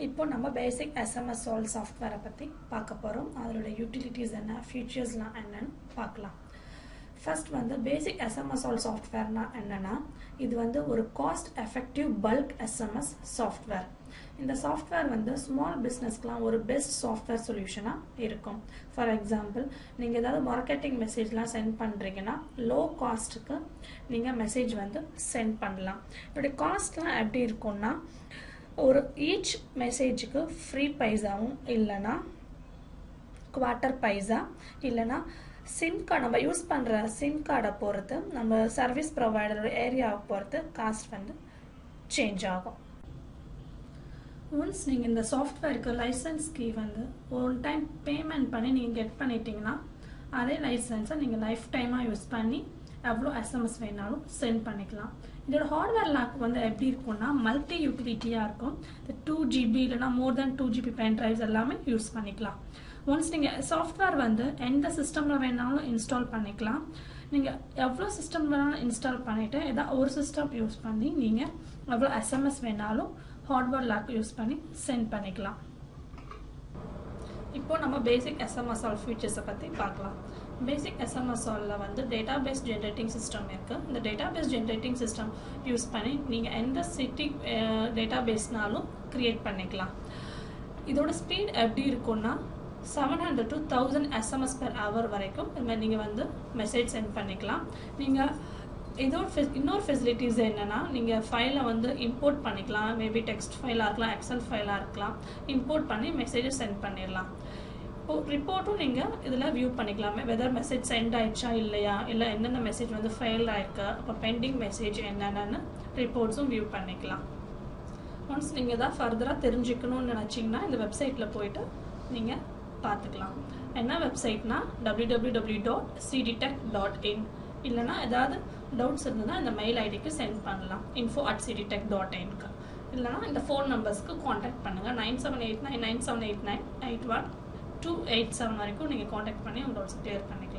இப்போ நம்ம பேசிக் SMS Solve சாஃப்ட்வேரை பற்றி பார்க்க போகிறோம். அதோட யூட்டிலிட்டிஸ் என்ன, ஃபீச்சர்ஸ்லாம் என்னன்னு பார்க்கலாம். ஃபர்ஸ்ட் வந்து பேசிக் SMS Solve சாஃப்ட்வேர்னா என்னன்னா, இது வந்து ஒரு cost effective bulk SMS software. இந்த சாஃப்ட்வேர் வந்து ஸ்மால் பிஸ்னஸ்க்குலாம் ஒரு பெஸ்ட் சாஃப்ட்வேர் சொல்யூஷனாக இருக்கும். ஃபார் எக்ஸாம்பிள், நீங்கள் ஏதாவது மார்க்கெட்டிங் மெசேஜ்லாம் சென்ட் பண்ணுறீங்கன்னா லோ காஸ்ட்டுக்கு நீங்கள் மெசேஜ் வந்து சென்ட் பண்ணலாம். இப்படி காஸ்ட்லாம் எப்படி இருக்கும்னா, ஒரு ஈச் மெசேஜுக்கு ஃப்ரீ பைசாவும் இல்லைன்னா குவார்ட்டர் பைசா இல்லைன்னா சிம் கார்டு நம்ம யூஸ் பண்ணுற சிம் கார்டை பொறுத்து நம்ம சர்வீஸ் ப்ரொவைடரோட ஏரியாவை பொறுத்து காஸ்ட் வந்து சேஞ்ச் ஆகும். ஒன்ஸ் நீங்கள் இந்த சாஃப்ட்வேருக்கு லைசன்ஸ் கீ வந்து ஒரு டைம் பேமெண்ட் பண்ணி நீங்கள் கெட் பண்ணிட்டீங்கன்னா அதே லைசன்ஸை நீங்கள் லைஃப் டைமாக யூஸ் பண்ணி எவ்வளோ SMS வேணாலும் சென்ட் பண்ணிக்கலாம். இதோட ஹார்ட்வேர் லாக் வந்து எப்படி இருக்கும்னா மல்டி யூட்டிலிட்டியாக இருக்கும். இந்த 2GB இல்லைனா மோர் தென் 2GB பென் ட்ரைவ்ஸ் எல்லாமே யூஸ் பண்ணிக்கலாம். ஒன்ஸ் நீங்கள் சாஃப்ட்வேர் வந்து எந்த சிஸ்டமில் வேணாலும் இன்ஸ்டால் பண்ணிக்கலாம். நீங்கள் எவ்வளோ சிஸ்டம் வேணாலும் இன்ஸ்டால் பண்ணிவிட்டு ஏதாவது ஒரு சிஸ்டம் யூஸ் பண்ணி நீங்கள் எவ்வளோ SMS வேணாலும் ஹார்ட்வேர் லாக் யூஸ் பண்ணி சென்ட் பண்ணிக்கலாம். இப்போ நம்ம பேசிக் SMS Solve ஃபீச்சர்ஸை பற்றி பார்க்கலாம். பேசிக் SMS Solveல வந்து டேட்டாபேஸ் ஜென்ரேட்டிங் சிஸ்டம் இருக்குது. இந்த டேட்டாபேஸ் ஜென்ரேட்டிங் சிஸ்டம் யூஸ் பண்ணி நீங்கள் எந்த சிட்டி டேட்டாபேஸ்னாலும் க்ரியேட் பண்ணிக்கலாம். இதோட ஸ்பீட் எப்படி இருக்குன்னா 700 to 1000 SMS per hour வரைக்கும் இது மாதிரி நீங்கள் வந்து மெசேஜ் சென்ட் பண்ணிக்கலாம். நீங்கள் இதோட இன்னொரு ஃபெசிலிட்டிஸ் என்னென்னா, நீங்கள் ஃபைலை வந்து இம்போர்ட் பண்ணிக்கலாம். மேபி டெக்ஸ்ட் ஃபைலாக இருக்கலாம், எக்ஸல் ஃபைலாக இருக்கலாம். இம்போர்ட் பண்ணி மெசேஜை சென்ட் பண்ணிடலாம். இப்போது ரிப்போர்ட்டும் நீங்கள் இதில் வியூ பண்ணிக்கலாமே, வெதர் மெசேஜ் சென்ட் ஆயிடுச்சா இல்லையா, இல்லை என்னென்ன மெசேஜ் வந்து ஃபெயில் ஆயிருக்கு, அப்போ பெண்டிங் மெசேஜ் என்னென்னு ரிப்போர்ட்ஸும் வியூ பண்ணிக்கலாம். ஒன்ஸ் நீங்கள் எதாவது ஃபர்தராக தெரிஞ்சுக்கணும்னு நினச்சிங்கன்னா இந்த வெப்சைட்டில் போயிட்டு நீங்கள் பார்த்துக்கலாம். என்ன வெப்சைட்னா www.cdtech.in. இல்லைனா ஏதாவது டவுட்ஸ் இருந்ததுன்னா இந்த மெயில் ஐடிக்கு சென்ட் பண்ணலாம், info@cdtech.in. இல்லைனா இந்த ஃபோன் நம்பர்ஸ்க்கு காண்டாக்ட் பண்ணுங்கள். 9789978981 287 வரைக்கும் நீங்கள் காண்டாக்ட் பண்ணி உங்களோட டவுட்ஸ் கிளியர் பண்ணிக்கலாம்.